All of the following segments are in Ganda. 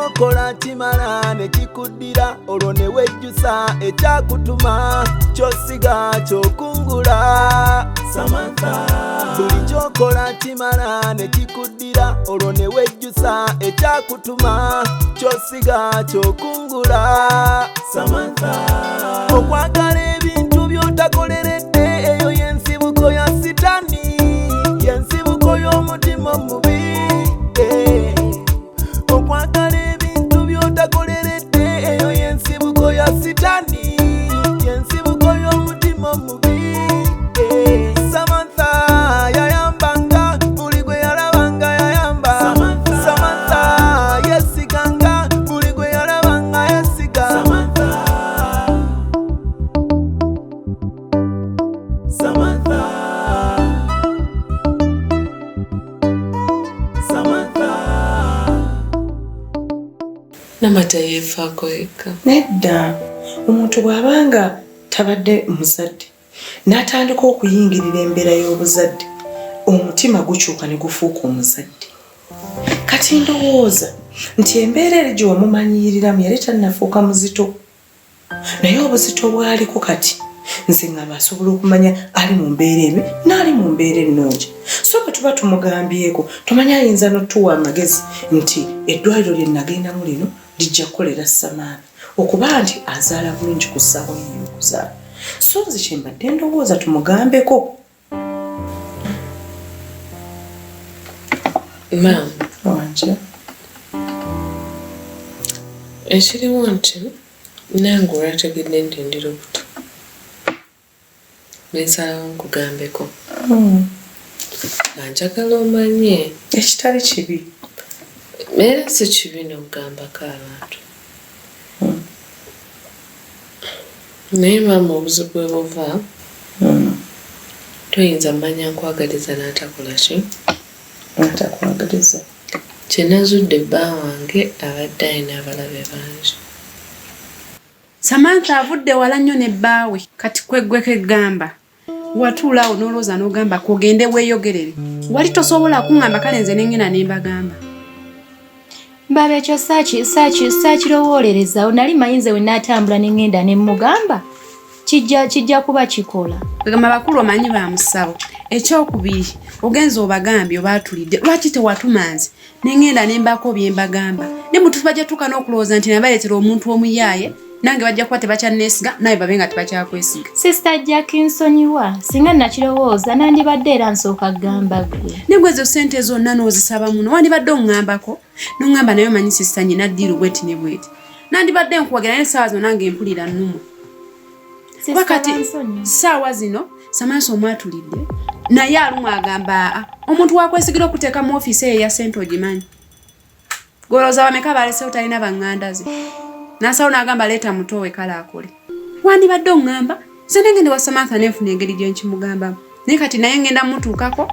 kyokola kimala ne kikuddira olwo ne wejjusa ekyakutuma kyosiga kyokungula Samantha. Buli kyokola kimala ne kikuddira olwo ne wejjusa ekyakutuma kyosiga kyokungula Samantha. Okwagala ebintu by'otakoleredde eyo y'ensibuko ya sitani, y'ensibuko y'omutima omubi. Okwagala ebintu by'otakoleredde eyo y'ensibuko ya sitani, y'ensibuko y'omutima omubi. Samantha yayambanga buli gwe yalabanga yayamba. Samantha yesiganga buli gwe yalabanga yesiga. Samantha. Namata yefaako yekka. Nedda, omuntu bw'abanga tabadde muzadde n'atandika okuyingirira embeera y'obuzadde, omutima gukyuka ne gufuuka omuzadde. Kati ndowooza nti embeera eri gye wamumanyiriramu yali tannafuuka muzito, naye obuzito bwaliko kati nze ng'aba asobola okumanya ali mu mbeera embi n'ali mu mbeera ennungi. So bwe tuba tumugambyeko tumanye ayinza n'otuwa amagezi nti eddwaliro lye nagendamu lino lijja kukolera Samantha okuba nti azaala bulungi ku ssaawa y'okuzaala. So nze kye mbadde ndowooza tumugambeko. Maam, wanje ekirimu nti nange olwategedde nti ndi lubuto nensalawo nkugambeko nga njagala omanye ekitali kibi era si kibi n'okugambako abantu naye maama obuzibu bwe buva toyinza mmanya nkwagaliza n'atakola ki atakwagaliza. kye nazudde bba wange abadde alina abalabe bangi. Samantha avudde wala nnyo ne bbaawe kati kweggweko eggamba watuulaawo n'olowooza n'ogamba kugende weeyogerere wali tosobola kuŋŋamba kale nze nengena ne mbagamba. Baba ekyo saakirowoolereza nali mayinze we naatambula ne ngenda ne mmugamba kijja kuba kikola. Bagamba bakulu omanyi ba musawo. Ekyokubiri ogenza obagambye obaatulidde lwaki tewatumanze ne ngenda ne mbako bye mbagamba ne mutu bajja tuka n'okulowooza nti nabaleetera omuntu omuyaaye nange bajja kuba tebakyanneesiga naye babe nga tebakyakwesiga. Sister Jackinsonyiwa singa nakirowooza nandibadde era nsooka gamba gwe. Ne gwe ezo ssente zonna n'ozisaba muno wandibadde oŋŋambako n'oŋŋamba naye omanyi sisita nyina ddiiru bweti ne bweti nandibadde nkuwagira naye essaawa zino nange mpulira nnumu. Wakati ssaawa zino Samantha omwatulidde naye alumu agamba omuntu wakwesigira okuteeka mu ofiisi eyo eya ssente ogimanyi. Golooza bameka balesewo talina baŋŋanda ze. Nasawo n'agamba leeta mutowe kale akole. Wandibadde oŋŋamba nze nengende wa Samantha nenfuna engeri gye nkimugambamu naye kati naye ngenda mutuukako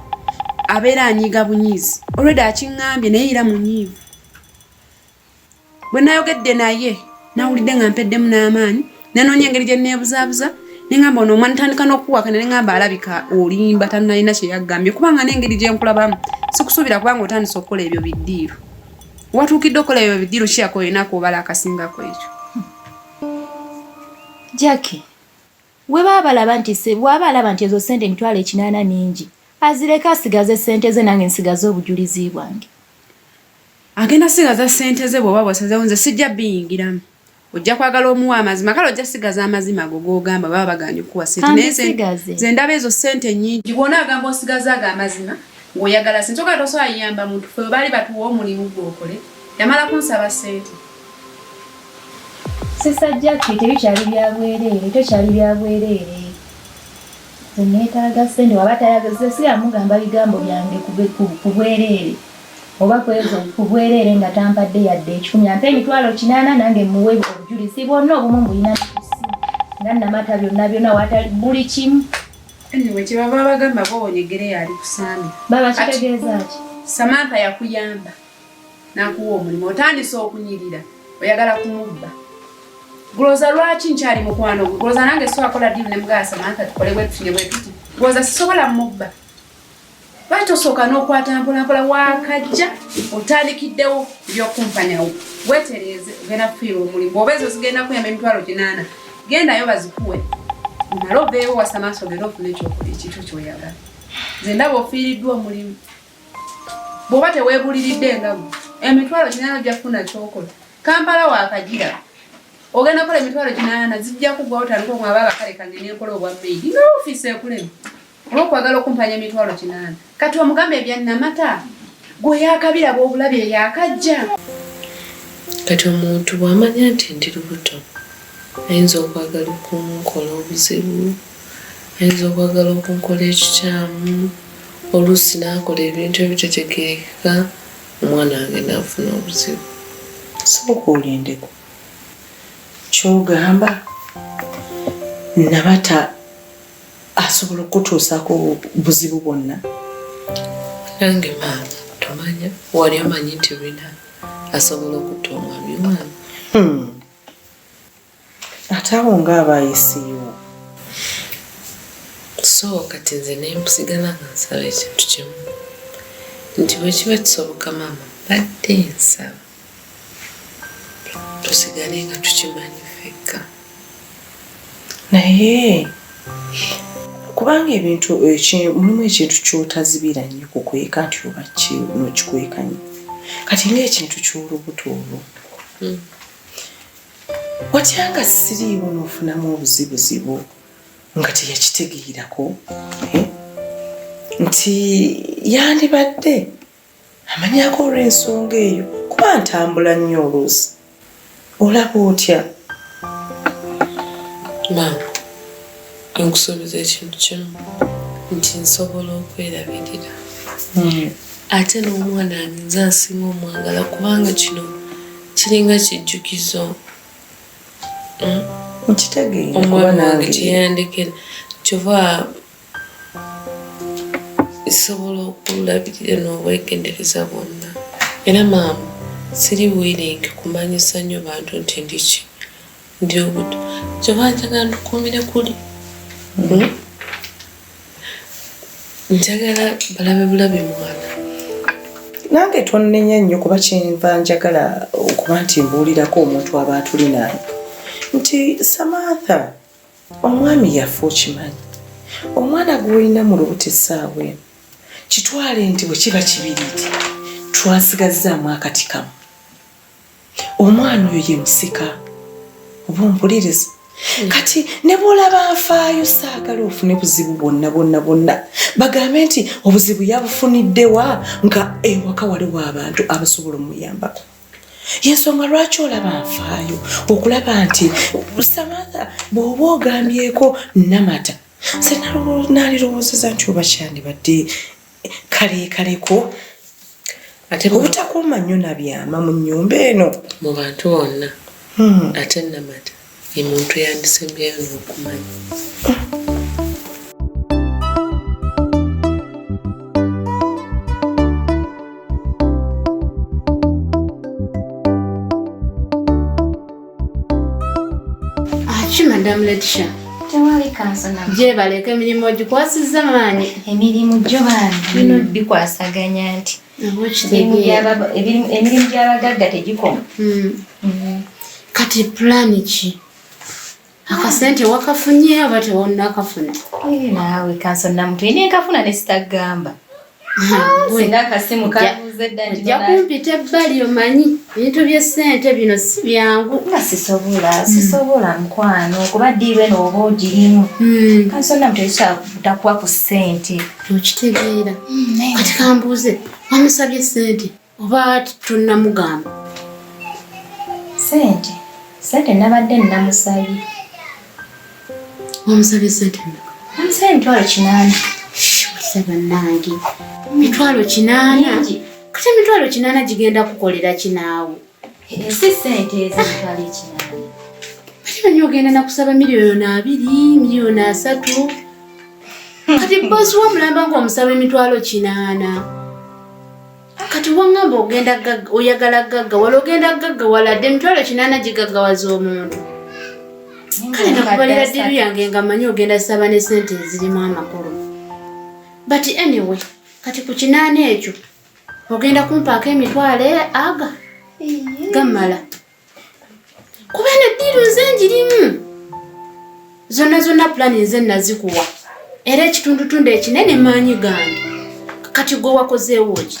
abeera anyiiga bunyiizi olwedde akiŋŋambye naye era munyiivu. Bwe nayogedde naye nawulidde nga mpeddemu n'amaanyi nanoonya engeri gye neebuzaabuza neŋŋamba ono omwana tandika n'okuwakana neŋŋamba alabika olimba tanalina kye yaggambye kubanga n'engeri gye nkulabamu sikusuubira kubanga otandise okukola ebyo biddiiru. Watuukidde okukola ebyo biddiiru kiyako olinaku obala akasingako ekyo. Jackie, bw'aba alaba nti ezo ssente emitwalo 8 ningi azireka asigaze ssente ze nange nsigaze obujulizi bwange. Agenda sigaza ssente ze bw'oba bw'osazeewo nze sijja biyingiramu. Ojja kwagala omuwa amazima kale ojja sigaza amazima go g'ogamba baba baganye okuwa ssente naye nze ndaba ezo ssente nnyingi bw'ona agamba osigaza ago amazima ng'oyagala ssente okala tosobola yiyamba muntu ffe baali batuwa omulimu gw'okole yamala kunsaba ssente. Sister Jackie tebikyali bya bwereere tokyali bya bwereere nze neetaaga ssente waba tayagaze siyamugamba bigambo byange ku bwereere oba ku bwereere nga tampadde yadde 10 ampe emitwalo 8 nange muwe obujulizi bwonna obumu mbulina nga Namata byonna watali buli kimu. Anyway, kye baba bagamba bwonyegere yali kusaamira. Baba kitegeeza ki? Samantha yakuyamba n'akuwa omulimu otandise okunyirira oyagala kumubba. Golooza lwaki nkyali mukwano gwe golooza nange so akola ddiiru ne mugala Samantha tukole bwe tufunye bwe tuti golooza sisobola mubba. batosooka n'okwata mpolampola wakajja otandikiddewo ebyokumpanyawo weetereeze ogenda kufiirwa omulimu oba ezo zigenda kuyamba 8,000 gendayo bazikuwe omale oveewo wasa maaso ogenda ofuna ekintu kyoyagala nze ndaba ofiiriddwa omulimu bw'oba teweebuliridde ngamu 8,000 ojja kufuna kyokola Kampala wakagira ogenda kola 8,000 zijja kugwa otandika omwaba abakale kange n'enkola obwa maidi nga ofiisi ekulema olw'okwagala okumpanya 8,000 kati omugambe ebya Namata gwe yakabira bw'obulabye yakajja kati omuntu bw'amanya nti ndi lubuto ayinza okwagala okunkola obuzibu ayinza okwagala okunkola ekikyamu oluusi n'akola ebintu ebitetegerekeka omwana wange n'afuna obuzibu sooka olindeko kyogamba Namata asobola okutuusaako buzibu bwonna nange maama tomanya wali omanyi nti Rina asobola okutta omwami wange ate abo ng'aba ayisiiwo so kati nze nempusigala nga nsaba ekintu kimu nti bwe kiba kisoboka maama badde nsaba tusigale nga tukimanyi ffekka naye kubanga ebintu mulimu ekintu ky'otazibira nnyo kukweka nti oba nokikwekanye kati ng'ekintu ky'olubuto olwo watyanga siriiwo n'ofunamu obuzibuzibu nga teyakitegeerako nti yandibadde amanyako olw'ensonga eyo kuba ntambula nnyo oluusi olaba otya maama nkusuubiza ekintu kimu nti nsobola okwerabirira ate n'omwana wange nze nsinga omwagala kubanga kino kiringa kijjukizo omwami wange kyeyandekera kyova isobola okulabirira n'obwegendereza bwonna era maama siri wiringi kumanyisa nnyo bantu nti ndiki ndi obuto kyova njagala ntukuumire kuli njagala balabe bulabe mwana nange tonnenya nnyo kuba kyenva njagala okuba nti mbuulirako omuntu aba atuli naye nti Samantha omwami yafa okimanyi omwana gw'olina mu lubuto essaawa eno kitwale nti bwe kiba kibiriti twasigazzaamu akati kamu omwana oyo ye musika oba ompuliriza kati ne bw'olaba nfaayo saagala ofune buzibu bwonna bagambe nti obuzibu yabufunidde wa nga ewaka waliwo abantu abasobola omuyambako yensonga lwaki olaba nfaayo okulaba nti Samantha bw'oba ogambyeko Namata se nalirowoozeza nti oba kyandibadde kaleekaleko ate obutakuuma nnyo nabyama mu nnyumba eno mu bantu bonna ate Namata ye muntu yandisembyeyo n'okumanya Madam Leticia tewali kansona je baleka emirimu gikwasizza maanyi emirimu gyo baani bino bikwasaganya nti emirimu gy'abagagga tegikoma kati plani ki akasente wakafunye oba tewonna akafuna naawe kansona muntu ine nkafuna ne sitagamba singa akasimu kabuuze dda ojja kumpita ebbali omanyi ebintu by'essente bino si byangu nga sisobola mukwano kuba ddiirwe n'oba ogirimu kansona muntu ekitakuwa ku ssente okitegeera kati kambuuze wamusabye ssente oba tonnamugamba ssente nabadde nnamusabye wamusabye ssente namusabye 8,000 saba nange 8,000 kati 8,000 gigenda kukolera kinaawe si ssente ezo 8,000 kati banyi ogenda nakusaba 2,000,000 3,000,000 kati bosi wamulamba ng'omusaba 8,000 kati wangamba ogenda oyagala gagga wala ogenda gagga waladde 8,000 gigaggawaza omuntu kale nakubalira ddiru yange nga manyi ogenda saba ne ssente ezirimu amakulu but anyway kati ku kinaana ekyo ogenda kumpaako emitwalo aga gammala kuba neddiiro nze njirimu zonna pulani nze nazikuwa era ekitundutundu ekinene maanyi gange kati gwe wakozeewo ki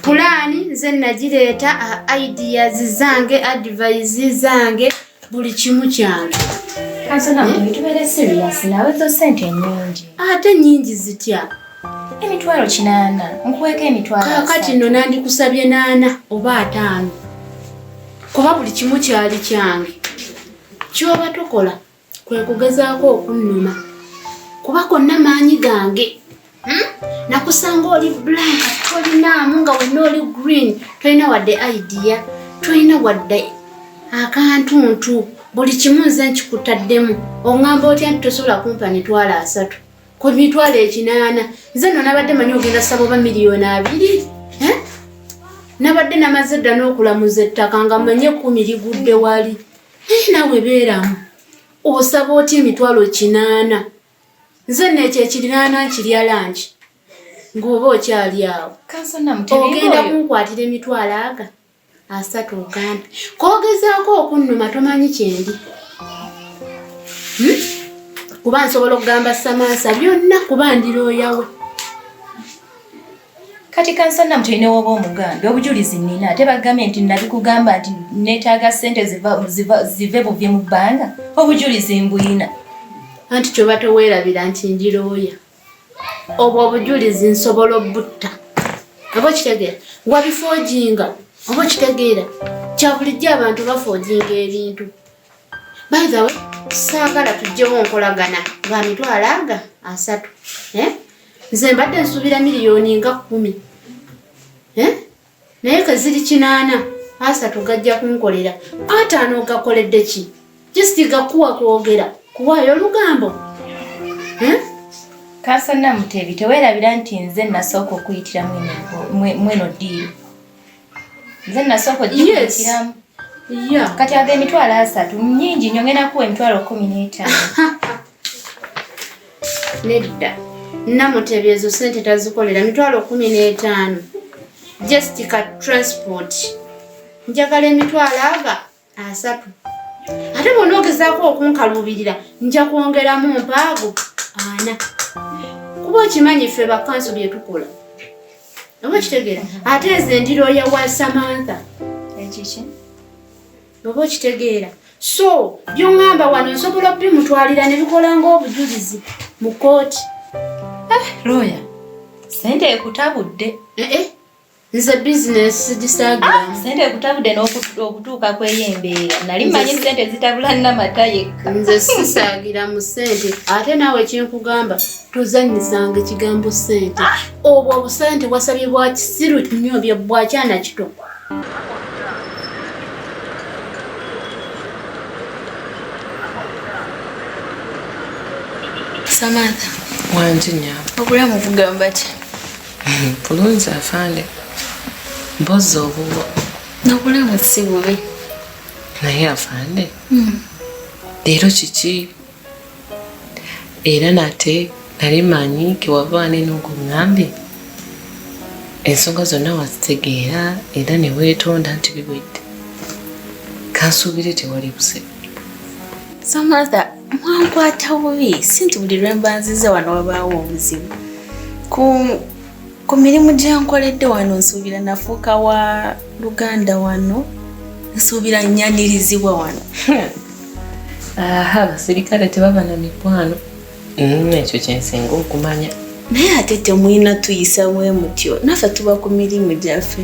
pulani nze nagireeta ideas zange advice zange buli kimu kyange ate nyingi zitya emitwalo 8 nkuweeko emitwalo kakati nno nandikusabye 8 oba 5 kuba buli kimu kyali kyange kyoba tokola kwe kugezaako okunnuma kuba konna maanyi gange nakusanga oli blank tolinaamu nga wenna oli green tolina wadde idea tolina wadde akantuntu buli kimu nze nkikutaddemu oŋŋamba otya nti tosobola kumpa mitwalo 3 ku mitwalo 8 nze nno nabadde manyi ogenda saba oba miliyoni 2 nabadde namaze dda n'okulamuza ettaka nga manye 10 ligudde wali nawe beeramu osaba otya emitwalo 8 nze nekyo ekirinaana nkirya lanki ng'oba okyali awo ogenda kunkwatira emitwalo aga 3 ogambe koogezaako okunnuma tomanyi kyendi kuba nsobola okugamba Samantha byonna kuba ndi loya we kati kansana mutulina woba omugambi obujulizi nnina ate bagambye nti nabikugamba nti neetaaga ssente zive buvye mu bbanga obujulizi mbuyina anti kyoba toweerabira nti ndi loya obwo obujulizi nsobola obutta oba kitegeera wabifoojinga oba kitegeera kya bulijjo abantu bafoojinga ebintu by the way saagala tujjewo nkolagana nga mitwalo aga 3 nze mbadde nsuubira miliyoni nga 10 naye kaziri 8 3 gajja kunkolera 5 ogakoledde ki just gakuwa kwogera kuwaayo olugambo kansana mutebi teweerabira nti nze nasooka okuyitira mweno ddiiro nze nasooka okuyitiramu kati aga emitwalo 3 nyingi nnyo ngenda kuwa emitwalo 15 nedda namutebi ezo ssente tazikolera mitwalo 15 just ka transport njagala emitwalo aga 3 ate bw'onoogezaako okunkaluubirira nja kwongeramu mpaago 4 kuba okimanyi ffe bakanso bye tukola oba kitegeera ate nze ndi loya wa Samantha ekiki oba okitegeera so by'oŋŋamba wano nsobola okubimutwalira ne bikola ng'obujulizi mu kooti loya sente ekutabudde nze bizinesi gisaagiramu sente ekutabudde n'okutuuka kweyembeera nali mmanyi sente zitabula Namata yekka nze sisaagira mu sente ate naawe kyenkugamba tozannyisanga ekigambo sente obwo obusente wasabye bwa kisiru nnyo bye bwakyana kito Samantha wangi nyama obulamu bugamba ki bulungi afande mpozi obubo n'obulamu si bubi naye afande leero kiki era nate nali manyi kewavaane n'okuŋŋambye ensonga zonna wazitegeera era ne weetonda nti biwedde kansuubire tewali busebu Samantha mwankwata bubi si nti buli lwe mbanziza wano wabaawo obuzibu ku mirimu gyenkoledde wano nsuubira nafuuka wa Luganda wano nsuubira nnyanirizibwa wano abasirikale tebaba na mikwano ekyo kyensinga okumanya naye ate temulina tuyisa bwe mutyo naffe tuba ku mirimu gyaffe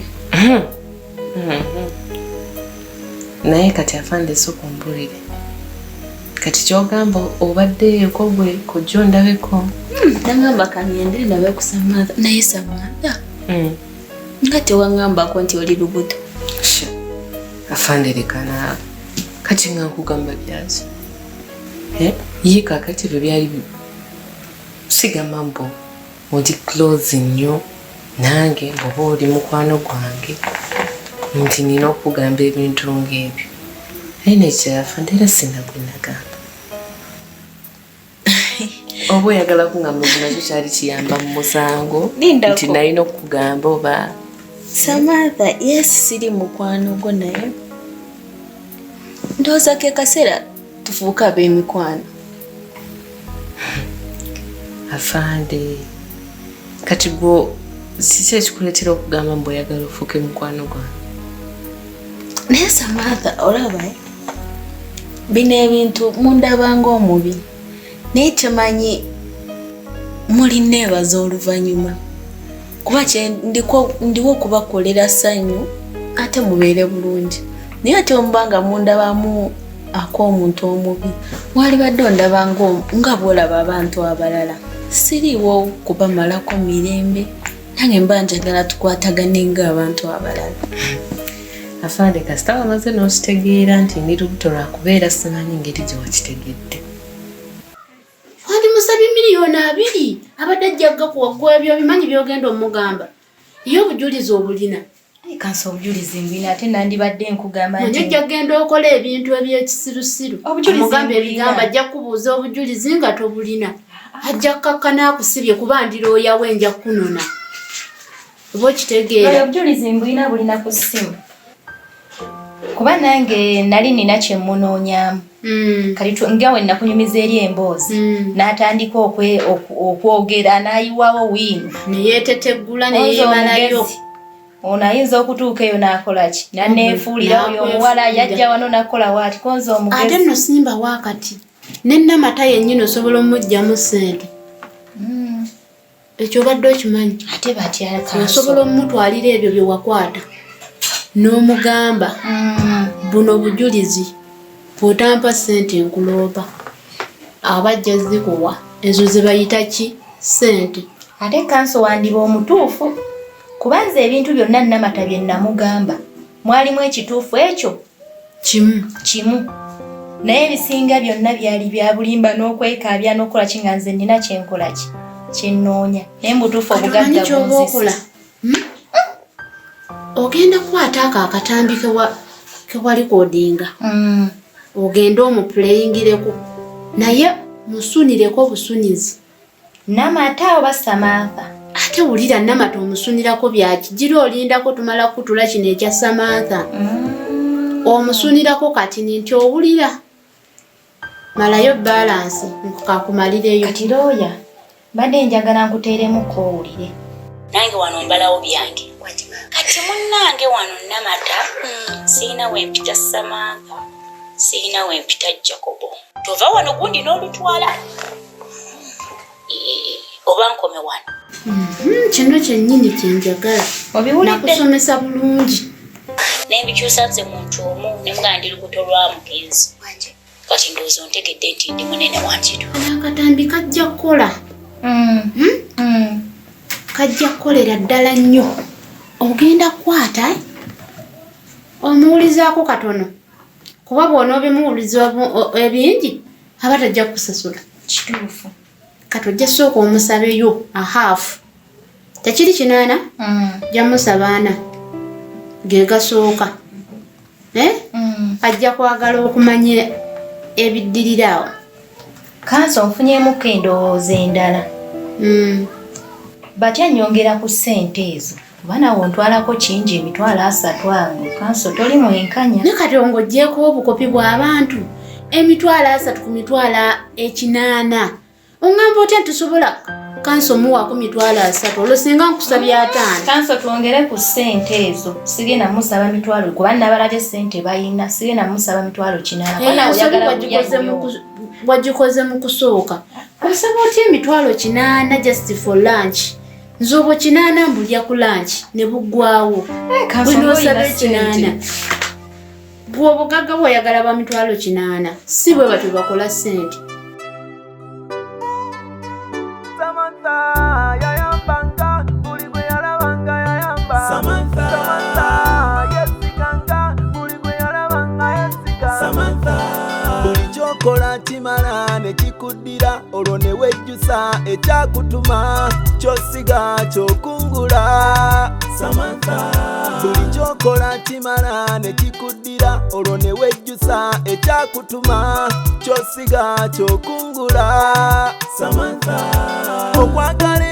naye kati afande sokumbulire kati kyogamba obaddeeko gwe kujja ondabeko nagamba kanyende ndabe ku Samantha naye Samantha nga tewaŋŋambako nti oli lubuto afande lekana kati nga nkugamba byaki ye kakati bwe byali sigamba mbu oli close nnyo nange bwoba oli mukwano gwange nti nina okugamba ebintu ng'ebyo naye nekirafa ndera sinagwenagamba Oba oyagala kungamba nakyo kyali kiyamba mu musango nti nalina okugamba oba Samantha, yes, siri mukwano gwo naye ndowooza ke kaseera tufuuka ab'emikwano. Afande kati gwo kiki ekikuleetera okugamba mbu oyagala ofuuke mukwano gwange? Naye Samantha, olaba bino ebintu mundabanga omubi naye temanyi mulineebaza oluvannyuma kuba ndiwo okubakolera ssanyu ate mubeere bulungi. Naye ate omubanga mundabamu ak'omuntu omubi mwalibadde ondaba nga bw'olaba abantu abalala. Siriiwo kubamalako mirembe nange mba njagala tukwatagane ng'abantu abalala. Afande kasita wamaze n'okitegeera nti ndi lubuto lwakubeera simanyi ngeri gye wakitegedde. Wandi musabye miliyoni 2 abadde ajjaga kuwaggwa ebyo bimanyi byogenda omugamba. Iyo obujulizi obulina. Kanso obujulizi mbina ate nandibadde nkugamba nti njya genda okola ebintu eby'ekisirusiru. Omugamba ebigamba ajja kubuuza obujulizi nga tobulina. Ajja kakkana akusibye kuba ndi loya we nja kunona. Oba okitegeera. Obujulizi mbina bulina ku ssimu. Kuba nange nali nina kye munoonyamu. Kati nga we nakunyumiza eri emboozi n'atandika okwogera n'ayiwawo wiino neyeeteteggula neyeemalayo. Ono ayinza okutuuka eyo n'akola ki? Nanneefuulira oyo omuwala yajja wano n'akola waati konza omugezi. Ate nno simba waakati ne Namata yennyini osobola ommuggyamu ssente. Ekyo obadde okimanyi. Ate batya Kanso osobola omutwalira ebyo bye wakwata n'omugamba buno bujulizi bw'otampa ssente nkuloopa. Abajja zikuwa ezo ze bayita ki? Ssente. Ate Kanso wandiba omutuufu kubanza ebintu byonna Namata bye namugamba mwalimu ekituufu ekyo kimu naye ebisinga byonna byali bya bulimba n'okwekaabya n'okola ki nga nze nnina kyenkola ki kyennoonya naye mbutuufu obugagga bunzisa. Ogenda kukwata ako akatambi kewali kodinga ogenda omupuleyingireko naye musunireko busunizi. Namata oba Samantha? Ate wulira Namata omusunirako byaki gira olindako tumala kutula kino ekya Samantha. Omusunirako kati nti owulira malayo balance nkakumalireyo. Kati loya mbadde njagala nkuteeremuko owulire. Nange wano mbalawo byange. Kati munnange wano Namata siina wempita Samantha siina wempita Jacobo. Tova wano gundi n'olutwala oba nkome wano. Kino kyennyini kyenjagala nakusomesa bulungi nembikyusa nze muntu omu nemugaa ndi lubuto lwa mugenzi kati ndowooza ontegedde nti ndi munene wankitu. Akatambi kajja kukola kajja kukolera ddala nnyo. Ogenda kukwata omuwulizaako katono kuba bw'ona obimuwuliza ebingi aba tajja kusasula. Kituufu. Kati ojja sooka omusabeyo ahaafu tekiri 8 jamusaba 4 ge gasooka. Ajja kwagala okumanya ebiddirirawo. Kanso nfunyemuko endowooza endala. Batya nnyongera ku ssente ezo kuba nawe ontwalako kingi emitwalo 3 awo. Kanso toli mwenkanya. Ne kati ng'oggyeko obukopi bw'abantu emitwalo 3 ku mitwalo 8. Ongamba otya tusobola Kanso muwaako mitwalo 3 olwo singa nkusabye 5. Kanso twongere ku ssente ezo sigenda musaba mitwalo kuba nabalabye ssente bayina sigenda musaba mitwalo 8. Wagikoze mu kusooka osaba otya emitwalo 8 just for lunch. Nze obwo 8 mbulya ku lunch ne buggwawo. Bwino osaba 8 bw'obugagga bw'oyagala ba mitwalo 8 si bwe batwe bakola ssente. Samantha yayambanga buli gwe yalabanga yayamba. Samantha yesiganga buli gwe yalabanga yesiga. Samantha buli kyokola kimala ne kikuddira olwo ne wejjusa ekyakutuma kyosiga kyokungula. Samantha. Buli kyokola kimala ne kikuddira olwo ne wejjusa ekyakutuma kyosiga kyokungula Samantha. Okwagala